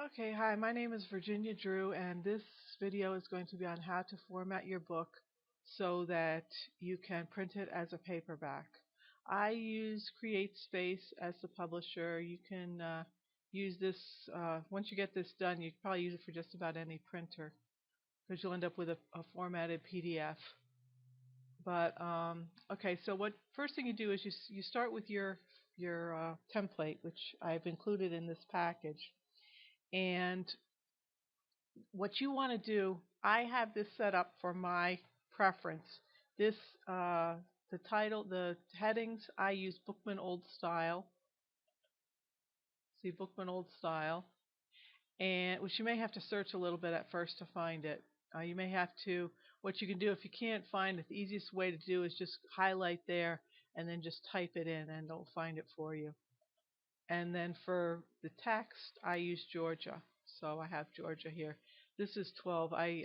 Okay, hi, my name is Virginia Drew, and this video is going to be on how to format your book so that you can print it as a paperback. I use CreateSpace as the publisher. You can use this, once you get this done, you can probably use it for just about any printer because you'll end up with a formatted PDF. But okay, so what first thing you do is you start with your template, which I've included in this package. And what you want to do, I have this set up for my preference. This, the title, the headings, I use Bookman Old Style. See, Bookman Old Style. And which you may have to search a little bit at first to find it. You may have to, what you can do if you can't find it, the easiest way to do is just highlight there and then just type it in and it'll find it for you. And then for the text, I use Georgia. So I have Georgia here. This is 12. I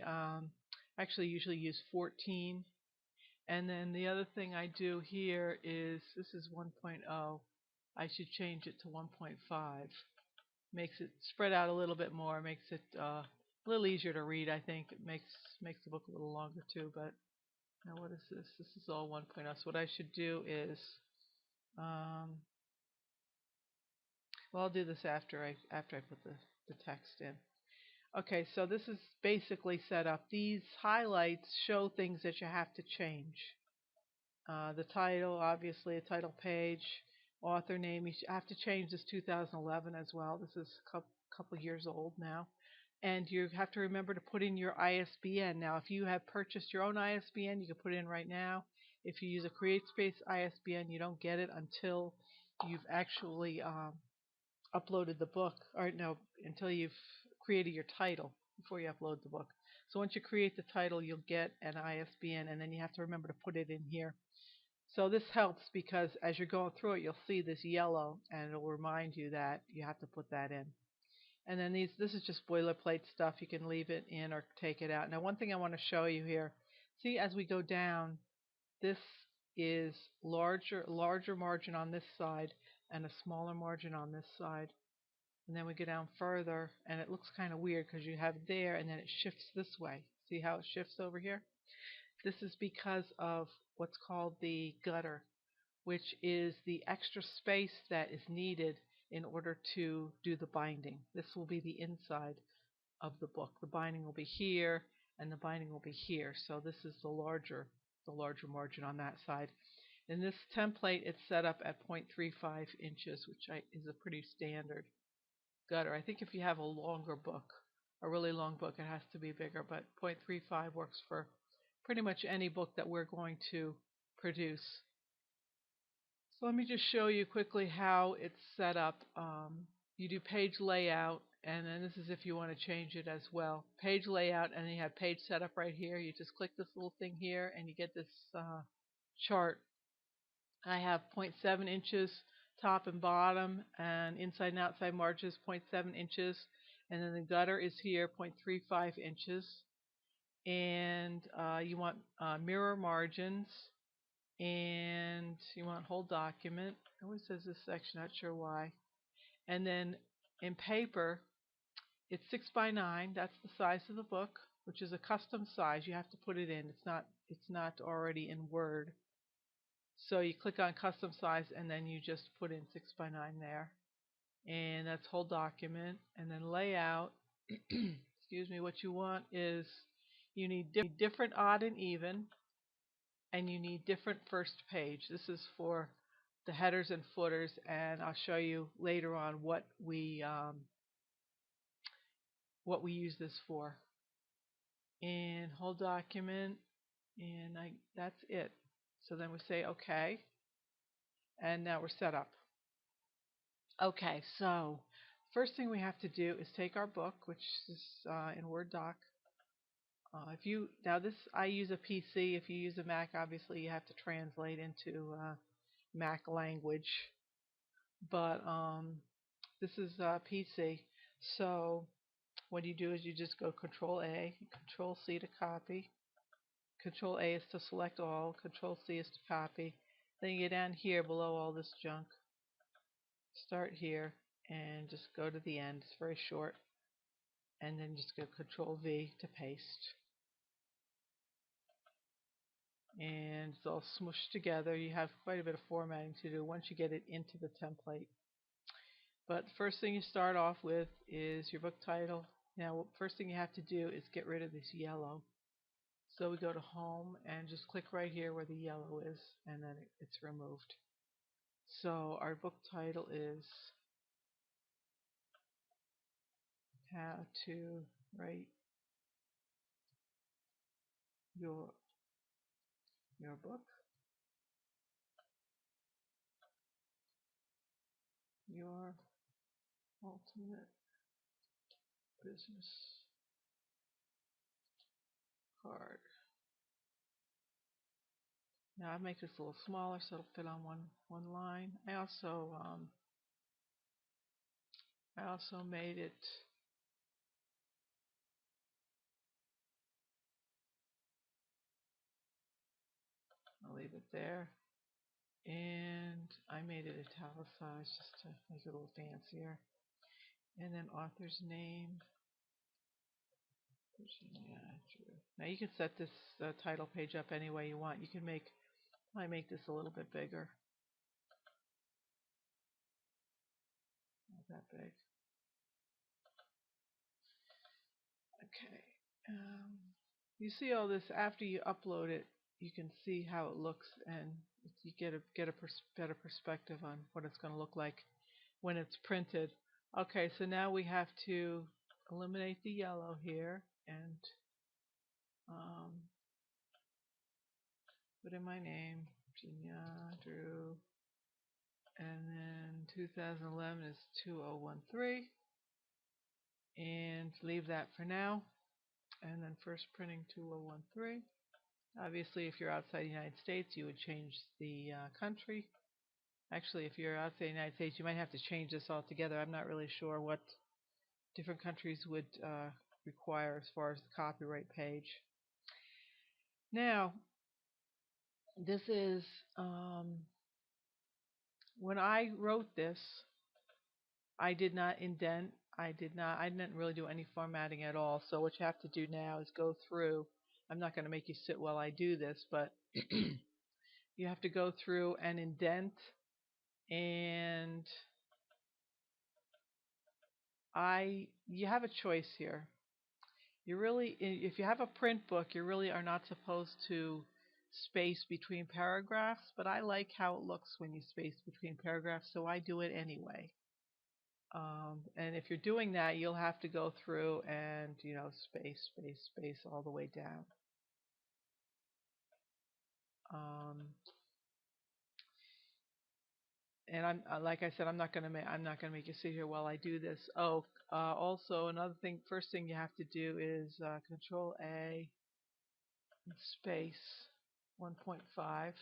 actually usually use 14. And then the other thing I do here is, this is 1.0. I should change it to 1.5. Makes it spread out a little bit more. Makes it a little easier to read, I think. It makes the book a little longer too. But now what is this? This is all 1.0. So what I should do is, well, I'll do this after I put the text in. Okay, so this is basically set up. These highlights show things that you have to change. The title, obviously, a title page, author name. You have to change this 2011 as well. This is a couple years old now. And you have to remember to put in your ISBN. Now, if you have purchased your own ISBN, you can put it in right now. If you use a CreateSpace ISBN, you don't get it until you've actually uploaded the book, or no, until you've created your title before you upload the book. So once you create the title, you'll get an ISBN, and then you have to remember to put it in here. So this helps because as you're going through it, you'll see this yellow, and it'll remind you that you have to put that in. And then this is just boilerplate stuff. You can leave it in or take it out. Now, one thing I want to show you here, see, as we go down, this is larger margin on this side and a smaller margin on this side. And then we go down further, and it looks kind of weird because you have it there, and then it shifts this way. See how it shifts over here? This is because of what's called the gutter, which is the extra space that is needed in order to do the binding. This will be the inside of the book. The binding will be here, and the binding will be here. So this is the larger margin on that side. In this template, it's set up at 0.35 inches, which is a pretty standard gutter. I think if you have a longer book, a really long book, it has to be bigger, but 0.35 works for pretty much any book that we're going to produce. So let me just show you quickly how it's set up. You do page layout, and then this is if you want to change it as well. Page layout, and then you have page setup right here. You just click this little thing here, and you get this chart. I have 0.7 inches top and bottom, and inside and outside margins 0.7 inches, and then the gutter is here 0.35 inches. And you want mirror margins, and you want whole document. It always says this section, not sure why. And then in paper, it's 6 by 9. That's the size of the book, which is a custom size. You have to put it in. It's not already in Word. So you click on custom size, and then you just put in 6 by 9 there. And that's whole document. And then layout, excuse me, what you want is you need different odd and even, and you need different first page. This is for the headers and footers, and I'll show you later on what we use this for. And whole document, and that's it. So then we say OK, and now we're set up. Okay, so first thing we have to do is take our book, which is in Word doc. I use a PC. If you use a Mac, obviously you have to translate into Mac language. But this is PC. So what you do is you just go Control A, Control C to copy. Control A is to select all. Control C is to copy. Then you get down here below all this junk. Start here and just go to the end. It's very short. and then just go Control V to paste. And it's all smooshed together. You have quite a bit of formatting to do once you get it into the template. But the first thing you start off with is your book title. Now, first thing you have to do is get rid of this yellow. So we go to Home and just click right here where the yellow is, and then it's removed. So our book title is How to Write Your Book, Your Ultimate Business Card. Now I make this a little smaller so it'll fit on one line. I also made it. I'll leave it there. And I made it italicized just to make it a little fancier. And then author's name. Virginia Drew. Now you can set this title page up any way you want. You can I make this a little bit bigger. Not that big. Okay. You see all this after you upload it. You can see how it looks, and you get a better perspective on what it's going to look like when it's printed. Okay, so now we have to eliminate the yellow here and put in my name, Virginia Drew, and then 2011 is 2013, and leave that for now. And then first printing 2013. Obviously, if you're outside the United States, you would change the country. Actually, if you're outside the United States, you might have to change this altogether. I'm not really sure what different countries would require as far as the copyright page. Now, this is when I wrote this, I did not indent. I didn't really do any formatting at all. So what you have to do now is go through. I'm not going to make you sit while I do this, but you have to go through and indent, and you have a choice here. If you have a print book, you really are not supposed to space between paragraphs, but I like how it looks when you space between paragraphs, so I do it anyway. And if you're doing that, you'll have to go through and, space all the way down. And like I said, I'm not gonna make you sit here while I do this. Oh, also another thing. First thing you have to do is Control A and space 1.5.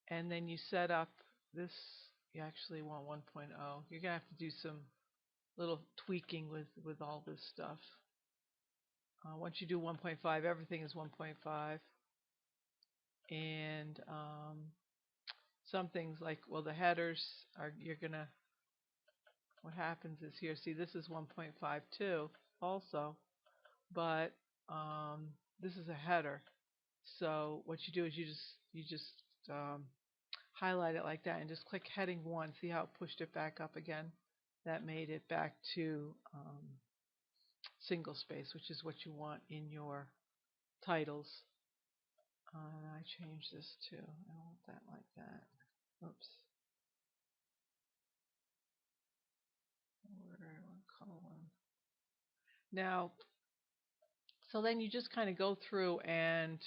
And then you set up this. You actually want 1.0. You're gonna have to do some little tweaking with all this stuff. Once you do 1.5, everything is 1.5. And some things like, well, the headers are, what happens is here, see, this is 1.52 also, but this is a header. So what you do is you just highlight it like that and just click heading 1. See how it pushed it back up again? That made it back to single space, which is what you want in your titles. I changed this too. I don't want that like that. Oops. Colon. Now, so then you just kind of go through and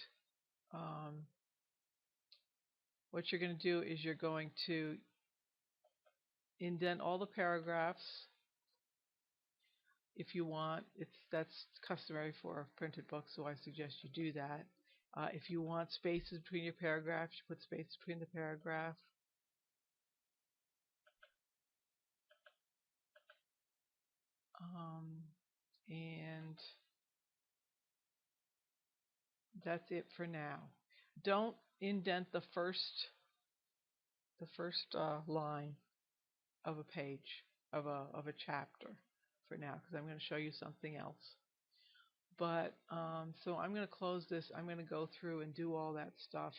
what you're going to do is you're going to indent all the paragraphs if you want. That's customary for a printed book, so I suggest you do that. If you want spaces between your paragraphs, you put space between the paragraph. And that's it for now. Don't indent the first line of a page of a chapter for now, because I'm going to show you something else. But so I'm going to close this. I'm going to go through and do all that stuff,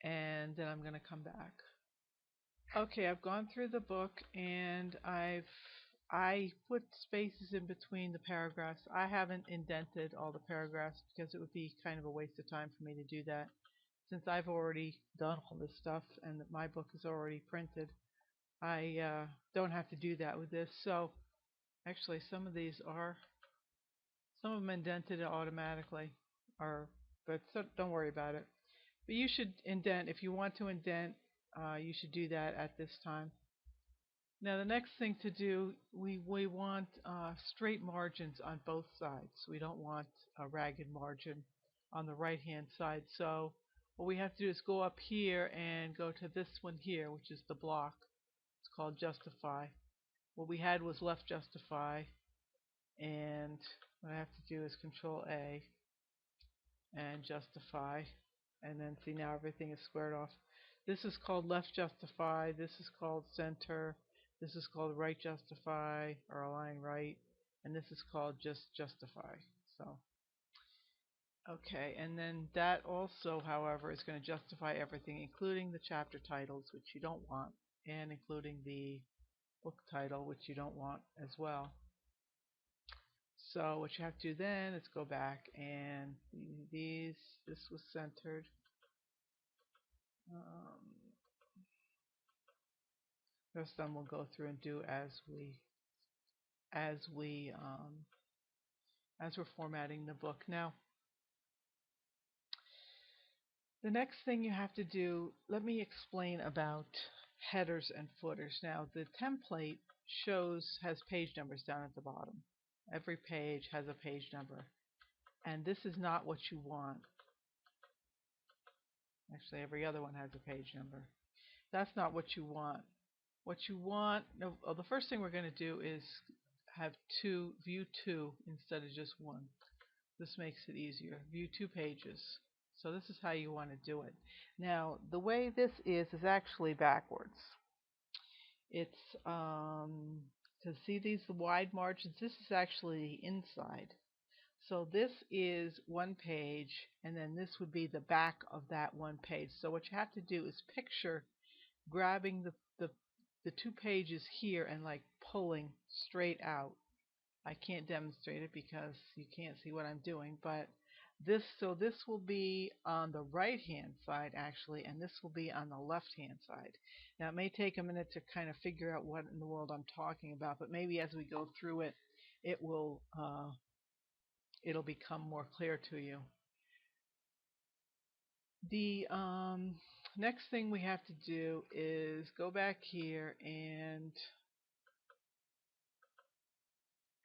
and then I'm going to come back. Okay, I've gone through the book, and I put spaces in between the paragraphs. I haven't indented all the paragraphs because it would be kind of a waste of time for me to do that, since I've already done all this stuff and my book is already printed. I don't have to do that with this. So actually, some of them indented automatically, but so don't worry about it. But you should indent if you want to indent. You should do that at this time. Now the next thing to do, we want straight margins on both sides. We don't want a ragged margin on the right hand side. So what we have to do is go up here and go to this one here, which is the block. It's called Justify. What we had was Left Justify, and what I have to do is Control A and Justify, and then see, now everything is squared off. This is called Left Justify. This is called Center. This is called Right Justify, or Align Right, and this is called just Justify. So okay, and then that also, however, is going to justify everything, including the chapter titles, which you don't want, and including the book title, which you don't want as well. So what you have to do then is go back and this was centered. The rest of them we'll go through and do as we're formatting the book. Now, the next thing you have to do, let me explain about headers and footers. Now, the template has page numbers down at the bottom. Every page has a page number, and this is not what you want. Actually, every other one has a page number. That's not what you want. What you want, the first thing we're going to do is have view two instead of just one. This makes it easier. View 2 pages. So this is how you want to do it. Now, the way this is actually backwards. It's to see these wide margins, this is actually the inside. So this is one page, and then this would be the back of that one page. So what you have to do is picture grabbing the 2 pages here and like pulling straight out. I can't demonstrate it because you can't see what I'm doing, but this will be on the right hand side actually, and this will be on the left hand side. Now it may take a minute to kind of figure out what in the world I'm talking about, but maybe as we go through it, it'll become more clear to you. The next thing we have to do is go back here, and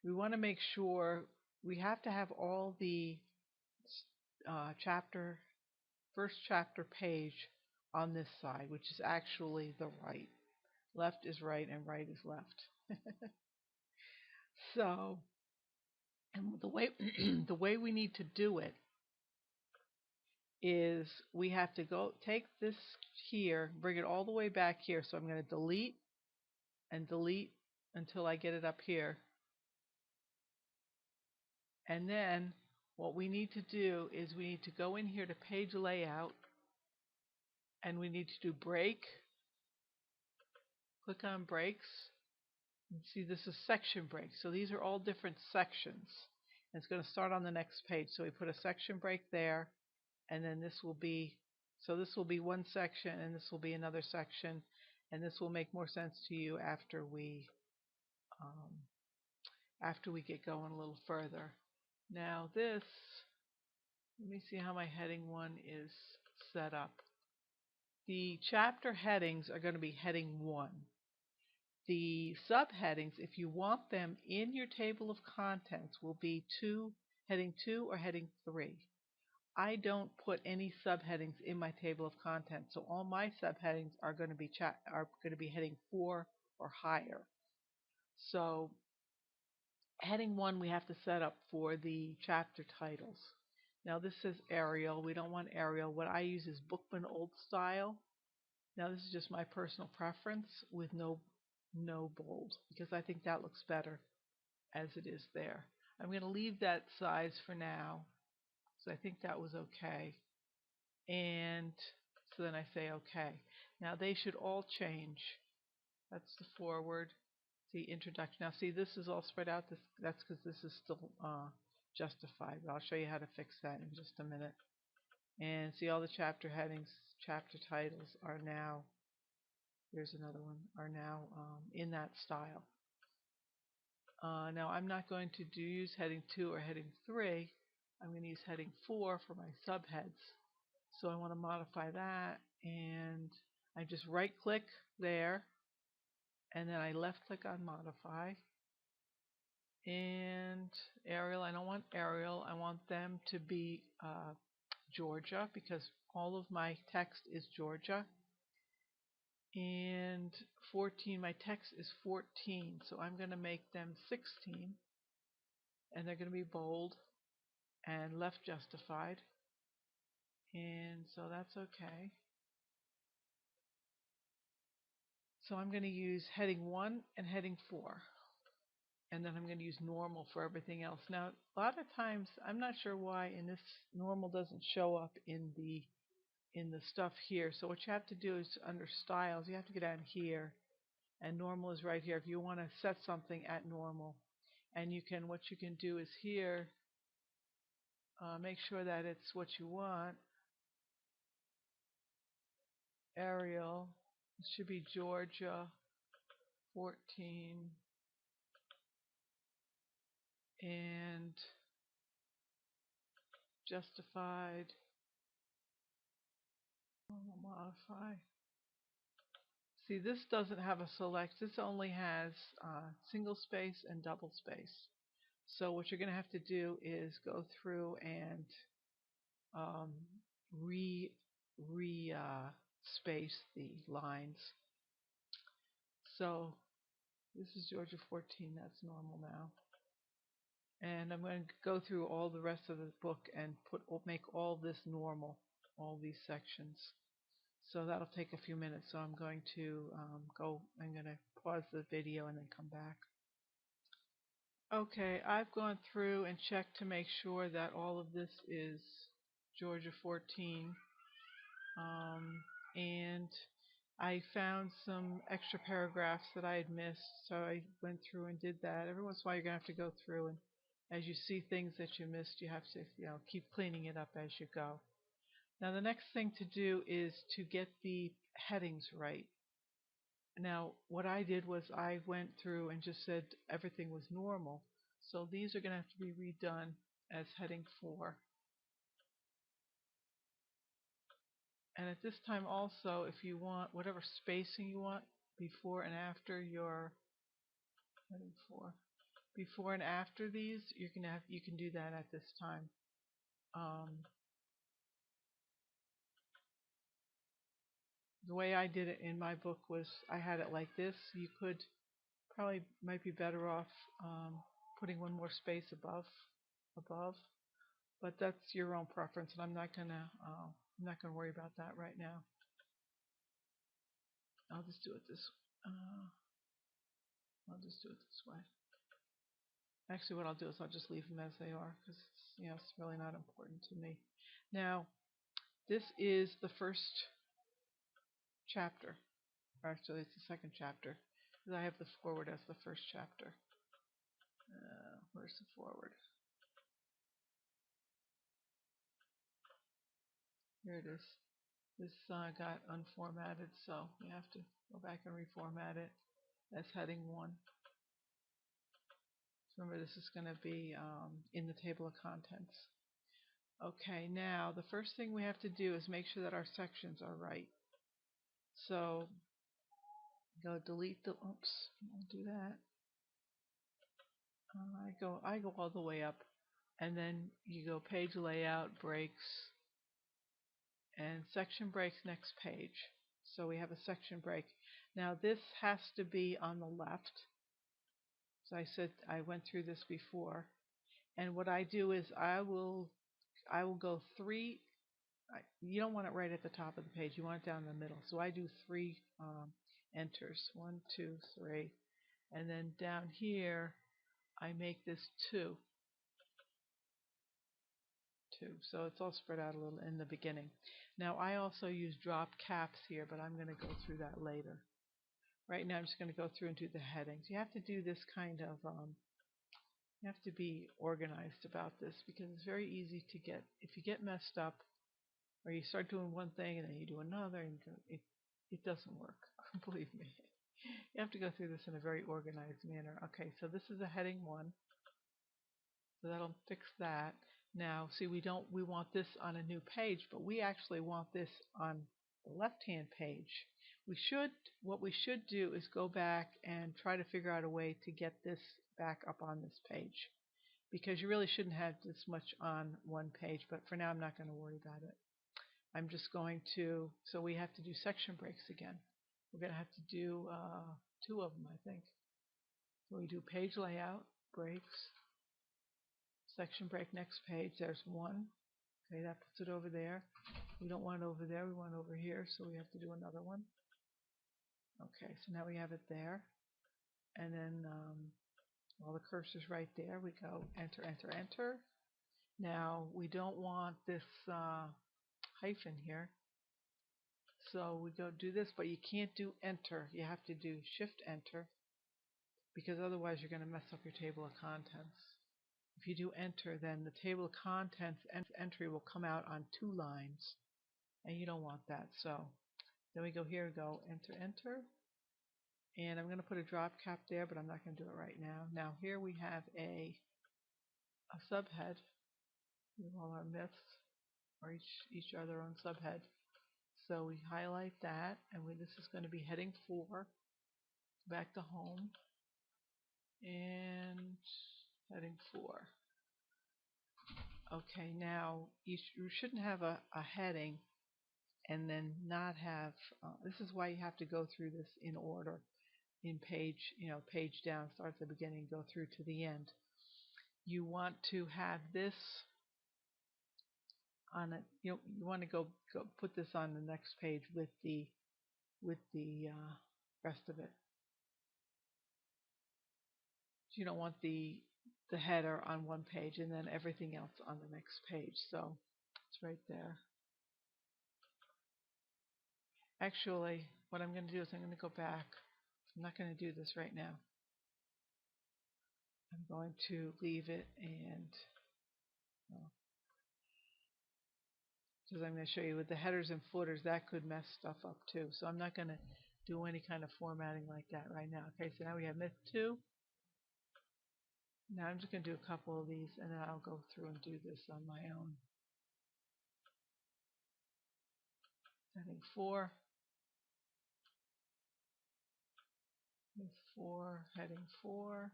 we want to make sure we have to have all the first chapter page on this side, which is actually the right. Left is right and right is left. So, and the way the way we need to do it is we have to take this here, bring it all the way back here. So I'm going to delete and delete until I get it up here. And then what we need to do is we need to go in here to page layout, and we need to do break. Click on breaks. And see, this is section break. So these are all different sections. And it's going to start on the next page. So we put a section break there, and then this will be one section, and this will be another section, and this will make more sense to you after we get going a little further. Now this, let me see how my heading 1 is set up. The chapter headings are going to be heading 1. The subheadings, if you want them in your table of contents, will be heading 2 or heading 3. I don't put any subheadings in my table of contents, so all my subheadings are going to be heading 4 or higher. So heading 1 we have to set up for the chapter titles. Now this says Arial. We don't want Arial. What I use is Bookman Old Style. Now this is just my personal preference with no bold, because I think that looks better as it is there. I'm going to leave that size for now, so I think that was okay. And so then I say okay. Now they should all change. That's the forward, the introduction. Now see, this is all spread out. That's because this is still justified. But I'll show you how to fix that in just a minute. And see, all the chapter headings, chapter titles are now, here's another one, are now in that style. Now I'm not going to use heading 2 or heading 3. I'm going to use heading 4 for my subheads. So I want to modify that, and I just right click there, and then I left click on modify. And Arial, I don't want Arial, I want them to be Georgia, because all of my text is Georgia. And 14, my text is 14, so I'm going to make them 16, and they're going to be bold and left justified, and so that's okay. So I'm going to use heading 1 and heading 4, and then I'm going to use normal for everything else. Now a lot of times I'm not sure why in this normal doesn't show up in the stuff here. So what you have to do is, under styles, you have to get down here, and normal is right here. If you want to set something at normal, and what you can do is here, make sure that it's what you want. Arial, it should be Georgia 14, and justified, modify. See, this doesn't have a select. This only has single space and double space. So what you're going to have to do is go through and um, space the lines. So this is Georgia 14. That's normal now. And I'm going to go through all the rest of the book and make all this normal, all these sections. So that'll take a few minutes. So I'm going to I'm going to pause the video and then come back. Okay, I've gone through and checked to make sure that all of this is Georgia 14. And I found some extra paragraphs that I had missed, so I went through and did that. Every once in a while you're going to have to go through, and as you see things that you missed, you have to keep cleaning it up as you go. Now the next thing to do is to get the headings right. Now what I did was I went through and just said everything was normal. So these are going to have to be redone as heading 4. And at this time also, if you want whatever spacing you want before and after your heading 4, before and after these, you can do that at this time. The way I did it in my book was I had it like this. You might be better off putting one more space above, but that's your own preference, and I'm not gonna worry about that right now. I'll just do it this way. Actually, what I'll do is I'll just leave them as they are, because it's really not important to me. Now, this is the first chapter. Or actually, it's the second chapter, because I have the forward as the first chapter. Where's the forward? Here it is. This got unformatted, so you have to go back and reformat it as heading 1. Remember, this is going to be in the table of contents. Okay, now the first thing we have to do is make sure that our sections are right. So go delete the, oops, I'll do that. I go all the way up, and then you go page layout, breaks, and section breaks, next page. So we have a section break. Now this has to be on the left. So I said I went through this before, and what I do is I will go 3 You don't want it right at the top of the page. You want it down in the middle. So I do 3 enters. 1, 2, 3. And then down here, I make this 2. 2. So it's all spread out a little in the beginning. Now I also use drop caps here, but I'm going to go through that later. Right now I'm just going to go through and do the headings. You have to do this kind of, you have to be organized about this because it's very easy to get, if you get messed up or you start doing one thing and then you do another, and it doesn't work. Believe me. You have to go through this in a very organized manner. Okay, so this is a heading 1. So that'll fix that. Now, see, we want this on a new page, but we actually want this on the left-hand page. What we should do is go back and try to figure out a way to get this back up on this page, because you really shouldn't have this much on one page, but for now I'm not going to worry about it. I'm just going to, so we have to do section breaks again. We're going to have to do 2 of them, I think. So we do page layout, breaks, section break, next page. There's 1. Okay, that puts it over there. We don't want it over there, we want it over here, so we have to do another one. Okay, so now we have it there. And then all the cursor's right there. We go enter, enter, enter. Now we don't want this hyphen here. So we go do this, but you can't do enter. You have to do shift enter, because otherwise you're going to mess up your table of contents. If you do enter, then the table of contents entry will come out on 2 lines, and you don't want that. So then we go here and go enter, enter. And I'm going to put a drop cap there, but I'm not going to do it right now. Now here we have a subhead with all our myths, or each are their own subhead. So we highlight that, and this is going to be heading 4, back to home, and heading 4. Okay, now you shouldn't have a heading and then not have, this is why you have to go through this in order, in page, page down, start at the beginning, go through to the end. You want to have this on it, you want to go put this on the next page with the rest of it. So you don't want the header on one page and then everything else on the next page. So it's right there. Actually, what I'm going to do is I'm going to go back. I'm not going to do this right now. I'm going to leave it, and because I'm going to show you with the headers and footers, that could mess stuff up too. So I'm not going to do any kind of formatting like that right now. Okay, so now we have myth 2. Now I'm just going to do a couple of these, and then I'll go through and do this on my own. Heading 4. Myth 4, heading 4.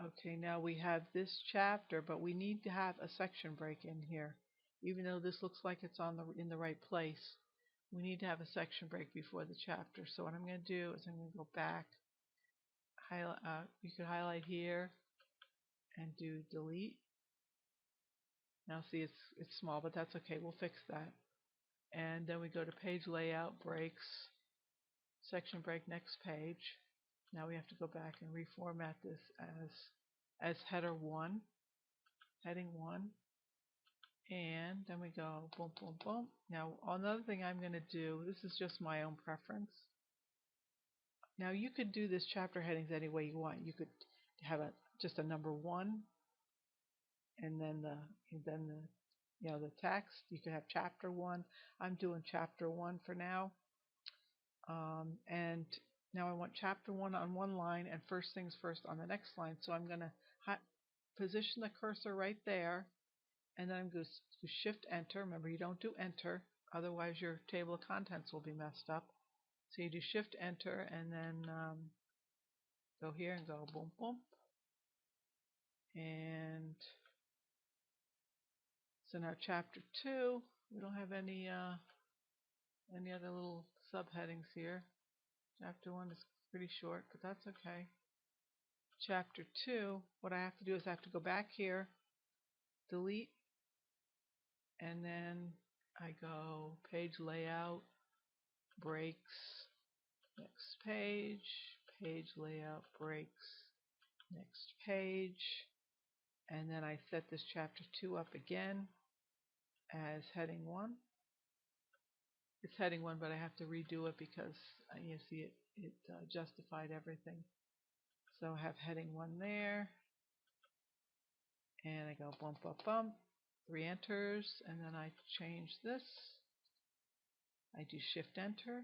Okay, now we have this chapter, but we need to have a section break in here. Even though this looks like it's in the right place, we need to have a section break before the chapter. So what I'm going to do is I'm going to go back. You could highlight here and do delete. Now see, it's small, but that's okay. We'll fix that. And then we go to page layout, breaks, section break, next page. Now we have to go back and reformat this as header 1, heading 1. And then we go boom, boom, boom. Now another thing I'm going to do, this is just my own preference. Now you could do this chapter headings any way you want. You could have just a number 1, and then the text. You could have chapter 1. I'm doing chapter 1 for now. And now I want chapter 1 on one line and first things first on the next line. So I'm going to position the cursor right there, and then I'm going to shift enter. Remember, you don't do enter, otherwise your table of contents will be messed up. So you do shift enter, and then go here and go boom, boom. And so now chapter 2, we don't have any other little subheadings here. Chapter 1 is pretty short, but that's okay. Chapter 2, what I have to do is I have to go back here, delete, and then I go page layout, breaks, next page, page layout, breaks, next page, and then I set this chapter 2 up again as heading 1. It's heading 1, but I have to redo it because you see it justified everything. So I have heading 1 there, and I go bump, bump, bump, 3 enters, and then I change this. I do shift enter,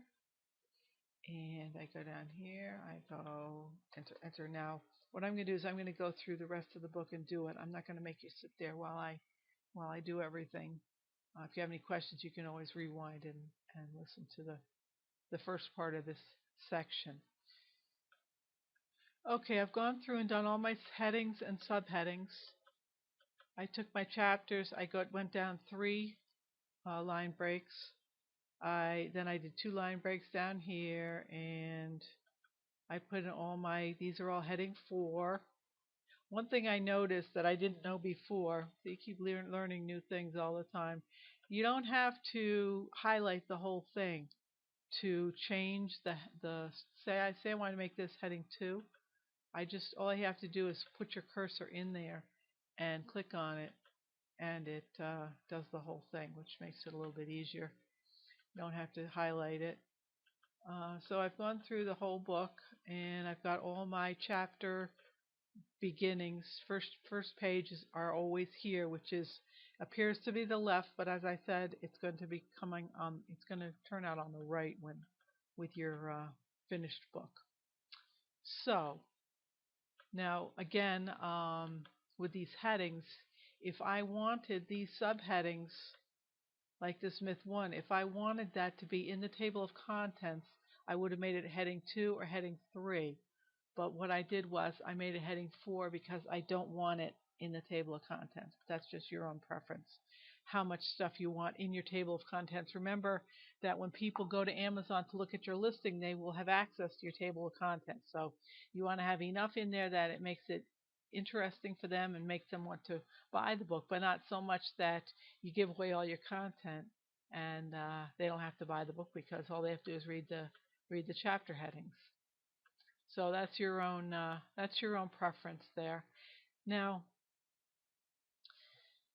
and I go down here, I go enter, enter. Now what I'm going to do is I'm going to go through the rest of the book and do it. I'm not going to make you sit there while I do everything. If you have any questions, you can always rewind and listen to the first part of this section. Okay, I've gone through and done all my headings and subheadings. I took my chapters, went down 3 line breaks. Then I did 2 line breaks down here, and I put in these are all heading 4. One thing I noticed that I didn't know before, so you keep learning new things all the time, you don't have to highlight the whole thing to change say I want to make this heading 2. All I have to do is put your cursor in there and click on it, and it does the whole thing, which makes it a little bit easier. You don't have to highlight it. So I've gone through the whole book, and I've got all my chapter beginnings. First pages are always here, which appears to be the left, but as I said, it's going to be it's going to turn out on the right with your finished book. So now again, with these headings, if I wanted these subheadings, like this myth 1, if I wanted that to be in the table of contents, I would have made it heading 2 or heading 3. But what I did was I made it heading 4 because I don't want it in the table of contents. That's just your own preference. How much stuff you want in your table of contents. Remember that when people go to Amazon to look at your listing, they will have access to your table of contents. So you want to have enough in there that it makes it interesting for them and makes them want to buy the book, but not so much that you give away all your content and they don't have to buy the book because all they have to do is read the chapter headings. So that's your own preference there. Now,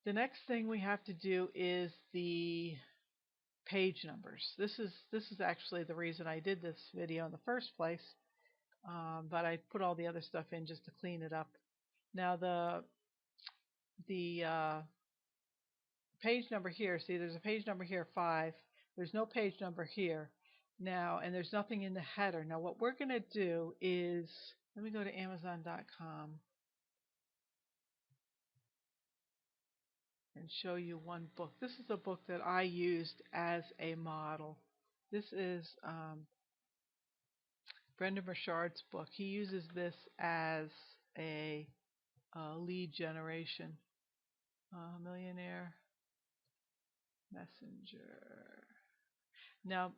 the next thing we have to do is the page numbers. This is actually the reason I did this video in the first place, but I put all the other stuff in just to clean it up. Now the page number here, see there's a page number here 5. There's no page number here now, and there's nothing in the header. Now what we're going to do is, let me go to Amazon.com and show you one book. This is a book that I used as a model. This is Brendan Burchard's book. He uses this as a lead generation. Millionaire Messenger. Now,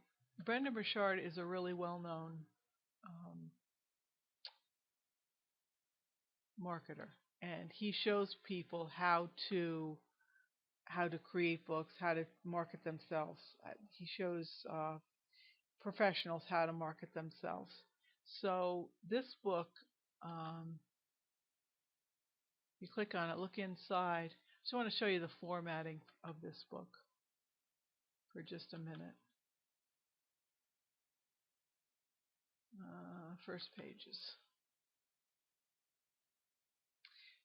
Brendan Burchard is a really well-known marketer, and he shows people how to create books, how to market themselves. He shows professionals how to market themselves. So this book, you click on it, look inside. I just want to show you the formatting of this book for just a minute. First pages.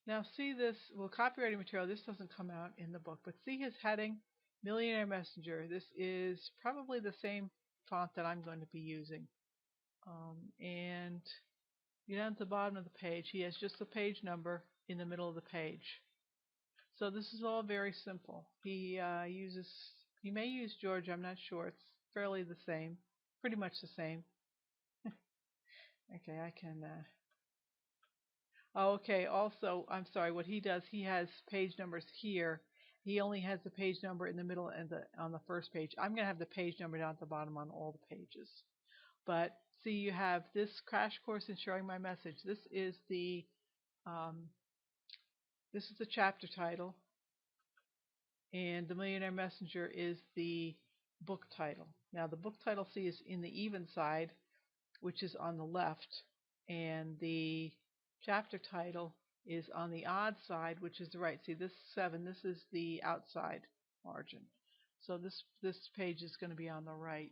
Now see this, well, copyrighted material, this doesn't come out in the book, but see his heading, Millionaire Messenger. This is probably the same font that I'm going to be using. And down at the bottom of the page, he has just the page number in the middle of the page. So this is all very simple. He may use Georgia, I'm not sure. It's fairly the same, pretty much the same. Okay, I can. Oh, okay. Also, I'm sorry. What he does, he has page numbers here. He only has the page number in the middle and on the first page. I'm going to have the page number down at the bottom on all the pages. But see you have this crash course in sharing my message. Um, this is the chapter title, and the Millionaire Messenger is the book title. Now the book title, see, is in the even side, which is on the left, and the chapter title is on the odd side, which is the right. See, this 7, this is the outside margin. So this page is going to be on the right.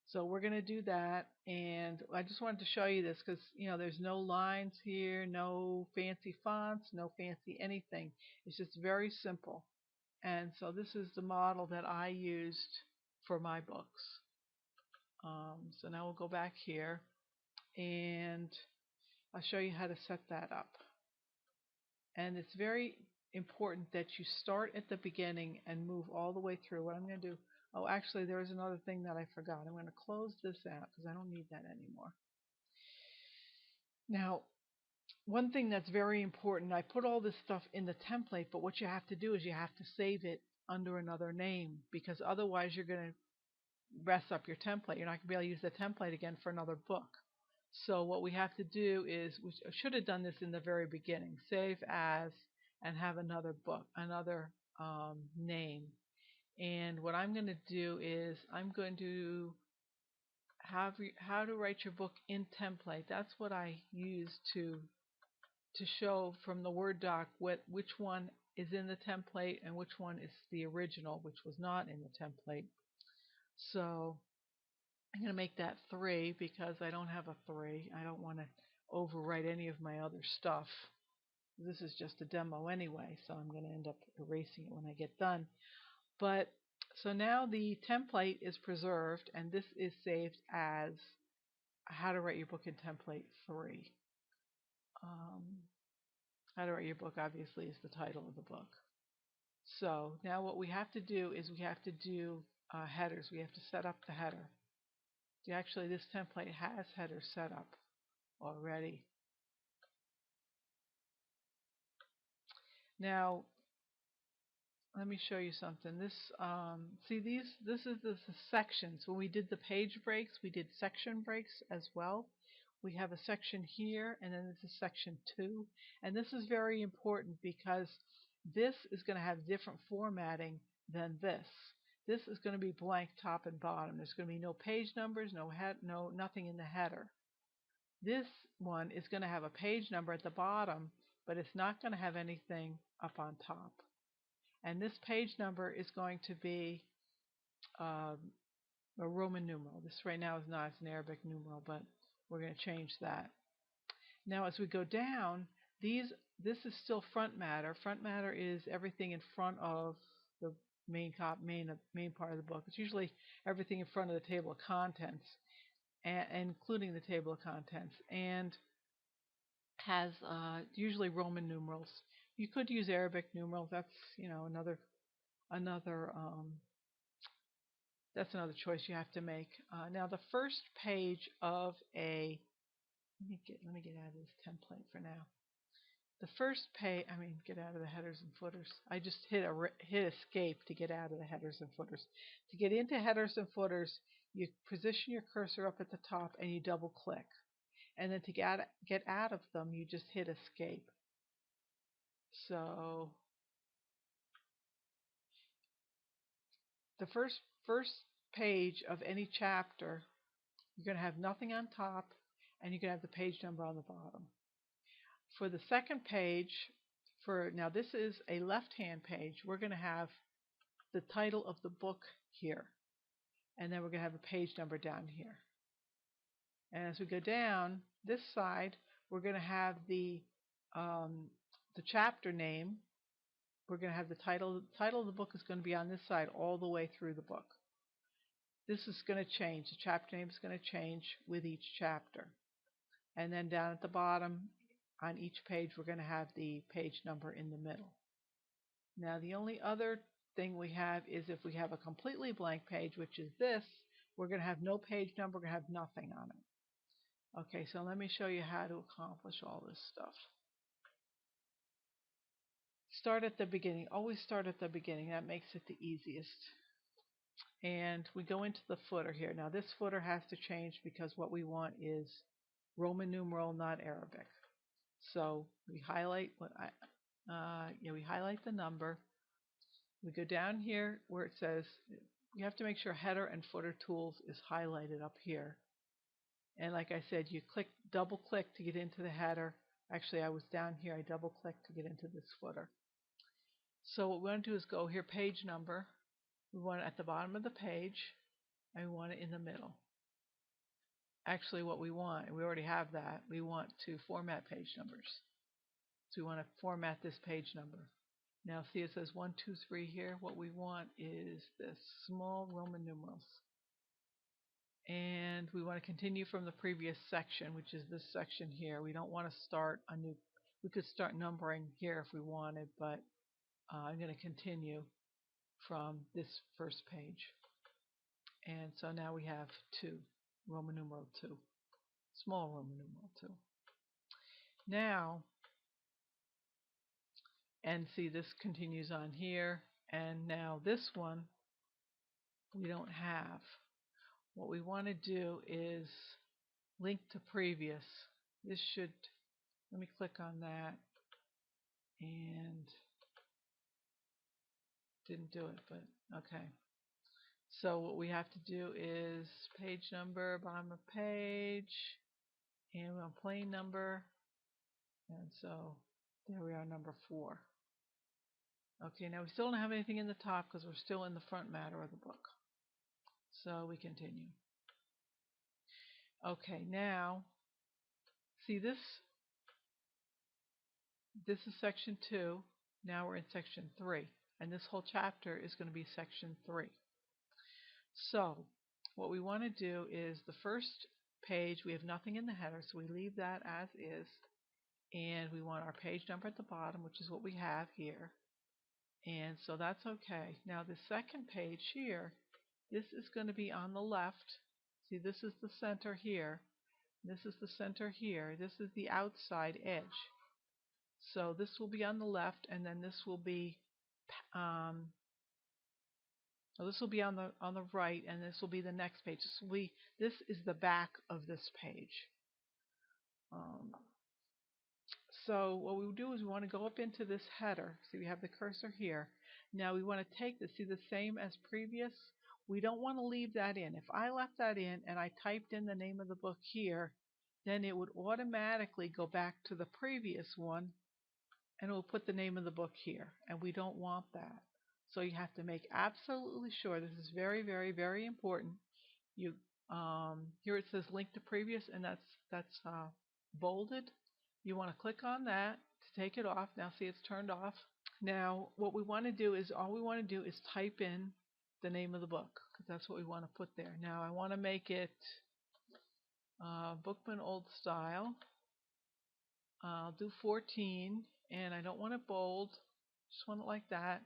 So we're going to do that, and I just wanted to show you this because, there's no lines here, no fancy fonts, no fancy anything. It's just very simple. And so this is the model that I used for my books. So now we'll go back here, and I'll show you how to set that up. And it's very important that you start at the beginning and move all the way through. What I'm going to do, oh, actually, there is another thing that I forgot. I'm going to close this out because I don't need that anymore. Now, one thing that's very important, I put all this stuff in the template, but what you have to do is you have to save it under another name, because otherwise you're going to mess up your template. You're not going to be able to use the template again for another book. So what we have to do is, we should have done this in the very beginning, save as, and have another book, another name. And what I'm going to do is I'm going to have how to write your book in template. That's what I use to show from the Word doc which one is in the template and which one is the original, which was not in the template. So I'm going to make that 3 because I don't have a 3. I don't want to overwrite any of my other stuff. This is just a demo anyway, so I'm going to end up erasing it when I get done. But so now the template is preserved, and this is saved as How to Write Your Book in Template 3. How to Write Your Book, obviously, is the title of the book. So now what we have to do is we have to do headers. We have to set up the header. Actually, this template has headers set up already. Now, let me show you something. This is the sections. When we did the page breaks, we did section breaks as well. We have a section here, and then this is section 2. And this is very important because this is going to have different formatting than this. This is going to be blank top and bottom. There's going to be no page numbers, nothing in the header. This one is going to have a page number at the bottom, but it's not going to have anything up on top. And this page number is going to be a Roman numeral. This right now is not, it's an Arabic numeral, but we're going to change that. Now as we go down, this is still front matter. Front matter is everything in front of the main part of the book. It's usually everything in front of the table of contents, including the table of contents, and has usually Roman numerals. You could use Arabic numerals. That's that's another choice you have to make. Now the first page of a let me get out of this template for now. The first page, get out of the headers and footers. I just hit escape to get out of the headers and footers. To get into headers and footers, you position your cursor up at the top and you double click. And then to get out of them, you just hit escape. So the first page of any chapter, you're going to have nothing on top, and you're going to have the page number on the bottom. For the second page, now this is a left-hand page, we're going to have the title of the book here, and then we're going to have a page number down here. And as we go down this side, we're going to have the chapter name. We're going to have the title. The title of the book is going to be on this side all the way through the book. This is going to change. The chapter name is going to change with each chapter. And then down at the bottom, on each page, we're going to have the page number in the middle. Now, the only other thing we have is if we have a completely blank page, which is this, we're going to have no page number, we're going to have nothing on it. Okay, so let me show you how to accomplish all this stuff. Start at the beginning. Always start at the beginning. That makes it the easiest. And we go into the footer here. Now this footer has to change because what we want is Roman numeral, not Arabic. So we highlight we highlight the number. We go down here where it says you have to make sure header and footer tools is highlighted up here. And like I said, you double click to get into the header. Actually, I was down here. I double clicked to get into this footer. So what we want to do is go here, page number. We want it at the bottom of the page, and we want it in the middle. Actually, what we want, we already have that. We want to format page numbers. So we want to format this page number. Now see it says 1, 2, 3 here. What we want is this small Roman numerals. And we want to continue from the previous section, which is this section here. We don't want to start a new, we could start numbering here if we wanted, but I'm going to continue from this first page. And so now we have 2, Roman numeral 2, small Roman numeral 2. Now, and see this continues on here, and now this one we don't have. What we want to do is link to previous. This should, let me click on that, and didn't do it, but okay. So what we have to do is page number, bottom of page, and we want plain number, and so there we are, number 4. Okay, now we still don't have anything in the top because we're still in the front matter of the book. So we continue. Okay, now see this is section 2. Now we're in section 3, and this whole chapter is going to be section 3. So what we want to do is the first page, we have nothing in the header, so we leave that as is, and we want our page number at the bottom, which is what we have here, and so that's okay. Now the second page here, this is going to be on the left. See, this is the center here, this is the center here, this is the outside edge. So this will be on the left, and then this will be this will be on the right, and this will be the next page. This is the back of this page. So what we do is we want to go up into this header. See, we have the cursor here. Now we want to take this, see the same as previous? We don't want to leave that in. If I left that in and I typed in the name of the book here, then it would automatically go back to the previous one, and it will put the name of the book here, and we don't want that. So you have to make absolutely sure, this is very, very, very important. You here it says link to previous, and that's bolded. You want to click on that to take it off. Now see, it's turned off. Now what we want to do is, all we want to do is type in the name of the book, because that's what we want to put there. Now I want to make it Bookman Old Style. I'll do 14, and I don't want it bold, just want it like that.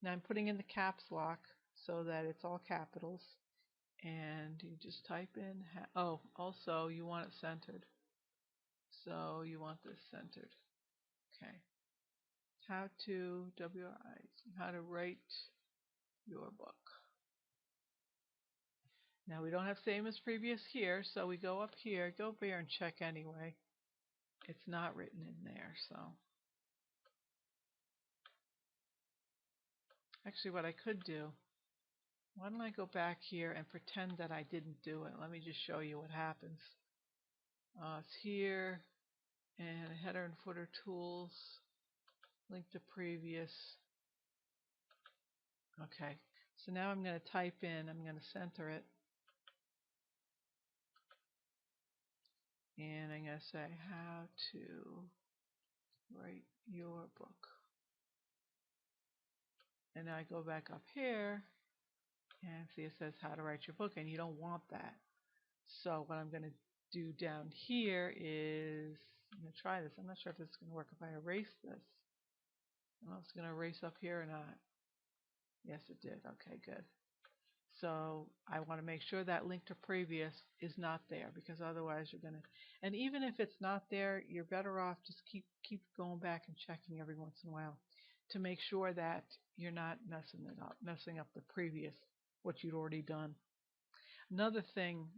Now I'm putting in the caps lock so that it's all capitals, and you just type in, oh, also you want it centered, so you want this centered. Okay. How to write your book. Now we don't have same as previous here, so we go up here and check anyway. It's not written in there, so. Actually, what I could do, why don't I go back here and pretend that I didn't do it. Let me just show you what happens. It's here, and header and footer tools, link to previous. Okay, so now I'm going to type in, I'm going to center it, and I'm going to say how to write your book. And now I go back up here, and see it says how to write your book, and you don't want that. So what I'm going to do down here is, I'm going to try this. I'm not sure if this is going to work if I erase this. I don't know if it's going to erase up here or not. Yes, it did. Okay, good. So I want to make sure that link to previous is not there, because otherwise you're going to, and even if it's not there, you're better off just keep going back and checking every once in a while to make sure that you're not messing up the previous what you'd already done. Another thing,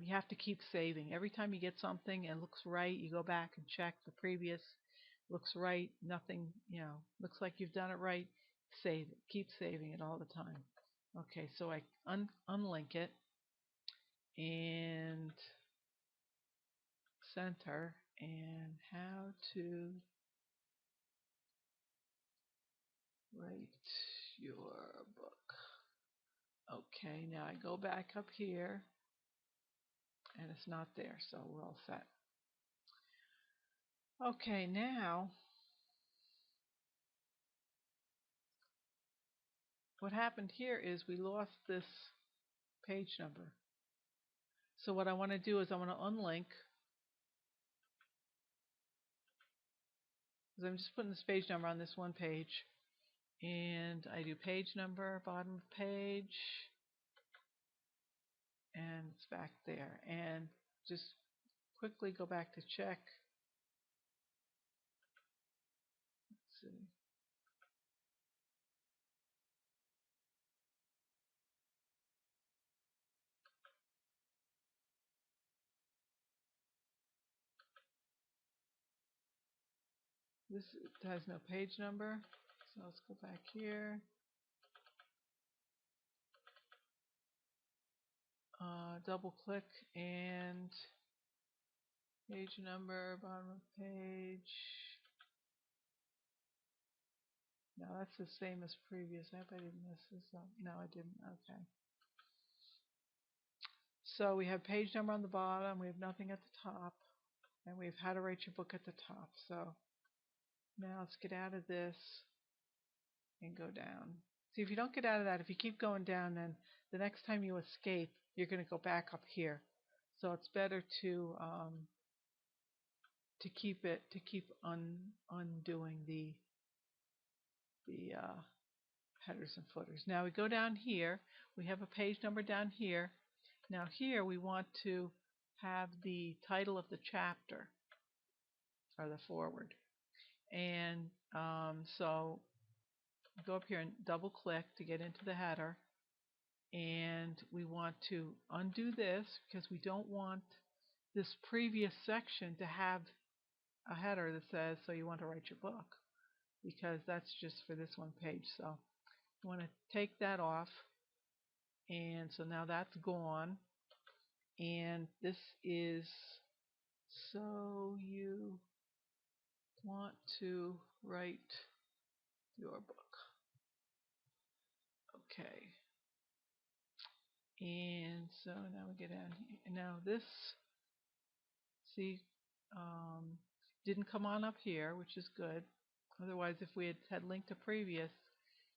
you have to keep saving. Every time you get something and it looks right, you go back and check the previous. Looks right, nothing, looks like you've done it right. Save it. Keep saving it all the time. Okay, so I unlink it and center and how to write your book. Okay, now I go back up here and it's not there, so we're all set. Okay, now what happened here is we lost this page number. So what I want to do is I want to unlink, because I'm just putting this page number on this one page, and I do page number, bottom of page, and it's back there. And just quickly go back to check. Let's see. This has no page number, so let's go back here. Double click and page number, bottom of page. No, that's the same as previous. I hope I didn't mess this up. No, I didn't. Okay. So we have page number on the bottom, we have nothing at the top, and we have how to write your book at the top. So now let's get out of this and go down. See, if you don't get out of that, if you keep going down, then the next time you escape, you're going to go back up here. So it's better to keep undoing the headers and footers. Now we go down here. We have a page number down here. Now here we want to have the title of the chapter or the forward. And so go up here and double click to get into the header. And we want to undo this because we don't want this previous section to have a header that says, so you want to write your book, because that's just for this one page. So you want to take that off. And so now that's gone. And this is so you want to write your book. Okay. And so now we get down here. Now this, see, didn't come on up here, which is good. Otherwise, if we had linked to previous,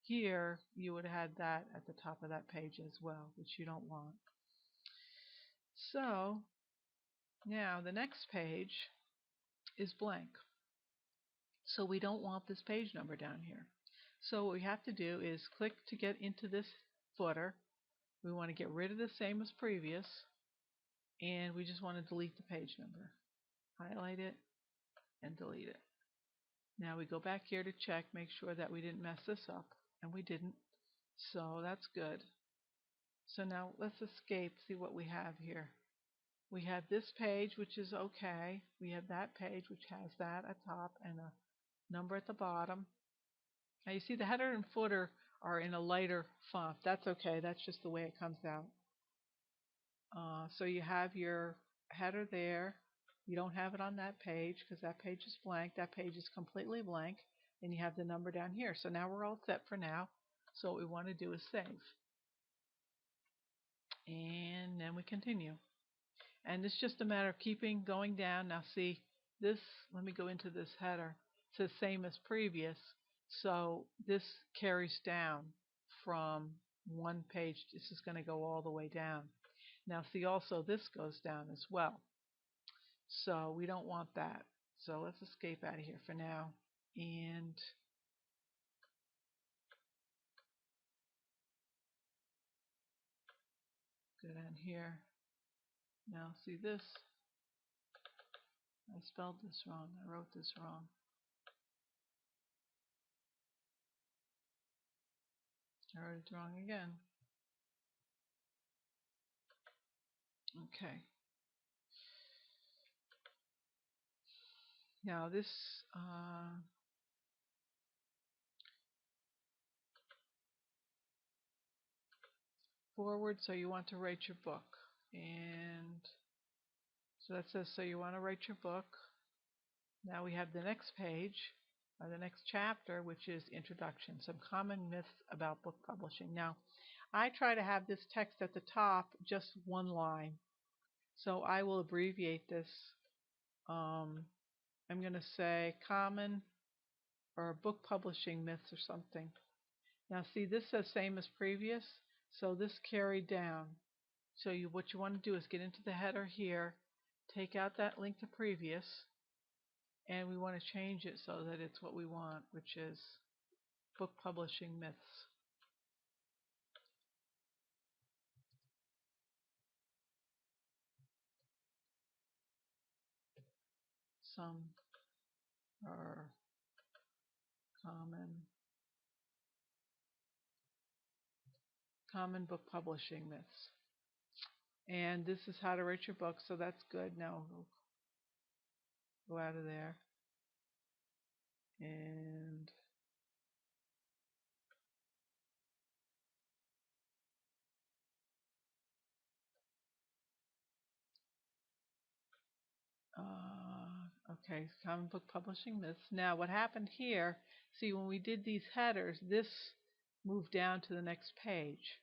here you would have had that at the top of that page as well, which you don't want. So now the next page is blank. So we don't want this page number down here. So what we have to do is click to get into this footer. We want to get rid of the same as previous, and we just want to delete the page number. Highlight it and delete it. Now we go back here to check, make sure that we didn't mess this up, and we didn't. So that's good. So now let's escape, see what we have here. We have this page, which is okay. We have that page, which has that at top and a number at the bottom. Now you see the header and footer are in a lighter font. That's okay. That's just the way it comes out. So you have your header there. You don't have it on that page because that page is blank. That page is completely blank. And you have the number down here. So now we're all set for now. So what we want to do is save. And then we continue. And it's just a matter of keeping going down. Now see, this, let me go into this header. It says same as previous. So this carries down from one page. This is going to go all the way down. Now see, also this goes down as well. So we don't want that. So let's escape out of here for now. And go down here. Now see this. I spelled this wrong. I wrote this wrong. I wrote it wrong again. Okay. Now this forward, so you want to write your book. And so that says, so you want to write your book. Now we have the next page, or the next chapter, which is Introduction, some common myths about book publishing. Now, I try to have this text at the top, just one line. So I will abbreviate this. I'm going to say common or book publishing myths or something. Now see, this says same as previous, so this carried down. So what you want to do is get into the header here, take out that link to previous, and we want to change it so that it's what we want, which is book publishing myths. Some are common book publishing myths. And this is how to write your book, so that's good. Now go out of there. And okay, common book publishing myths. Now what happened here, see when we did these headers, this moved down to the next page.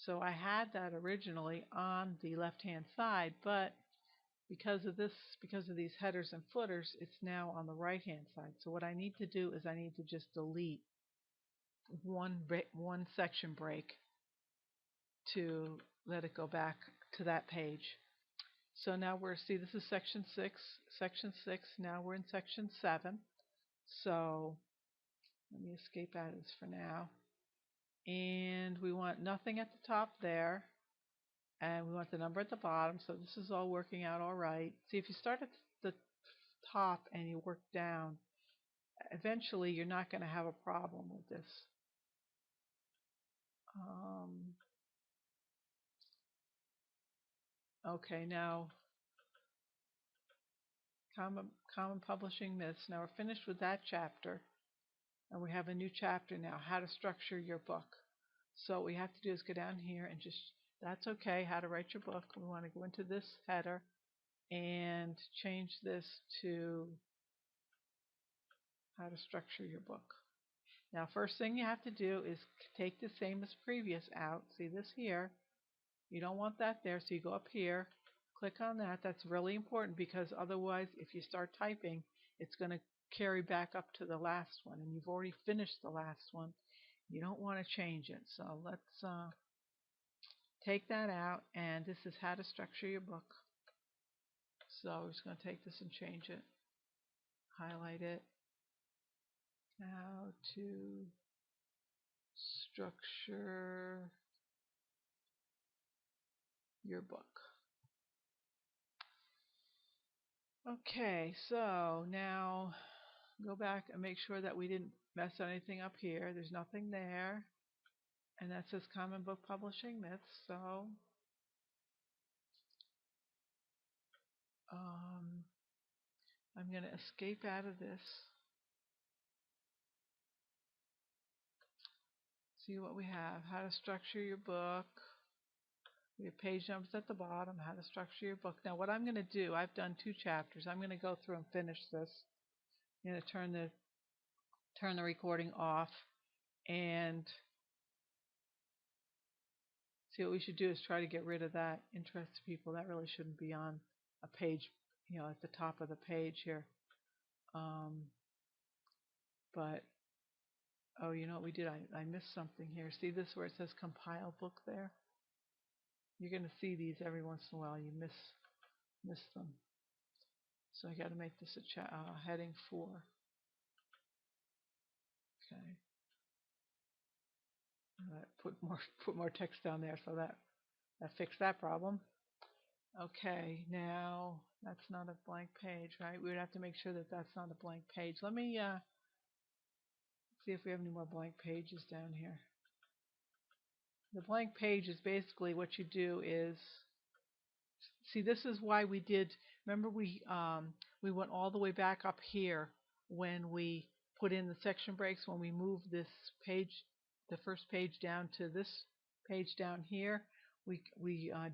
So I had that originally on the left-hand side, but because of these headers and footers, it's now on the right-hand side. So what I need to do is I need to just delete one section break to let it go back to that page. So now this is section 6. Now we're in section 7. So let me escape out of this for now. And we want nothing at the top there. And we want the number at the bottom, so this is all working out all right. See, if you start at the top and you work down, eventually you're not going to have a problem with this. Okay, now common publishing myths. Now we're finished with that chapter, and we have a new chapter now, how to structure your book. So what we have to do is go down here and that's okay, how to write your book. We want to go into this header and change this to how to structure your book. Now, first thing you have to do is take the same as previous out. See this here? You don't want that there, so you go up here, click on that. That's really important because otherwise, if you start typing, it's going to carry back up to the last one, and you've already finished the last one. You don't want to change it. So let's take that out, and this is how to structure your book. So we're just going to take this and change it. Highlight it. How to structure your book. Okay, so now go back and make sure that we didn't mess anything up here. There's nothing there. And that says common book publishing myths. So I'm going to escape out of this. See what we have. How to structure your book. We have page numbers at the bottom. How to structure your book. Now what I'm going to do, I've done 2 chapters. I'm going to go through and finish this. I'm going to turn the recording off, and see, what we should do is try to get rid of that. Interested people, that really shouldn't be on a page, at the top of the page here. But oh, you know what we did? I missed something here. See this where it says compile book there? You're going to see these every once in a while. You miss them. So I got to make this a heading 4. Okay. Put more text down there, so that fixed that problem. Okay, now that's not a blank page, right? We would have to make sure that that's not a blank page. Let me see if we have any more blank pages down here. The blank page is basically what you do is See, this is why we did. Remember, we went all the way back up here when we put in the section breaks. When we moved this page, the first page down to this page down here, we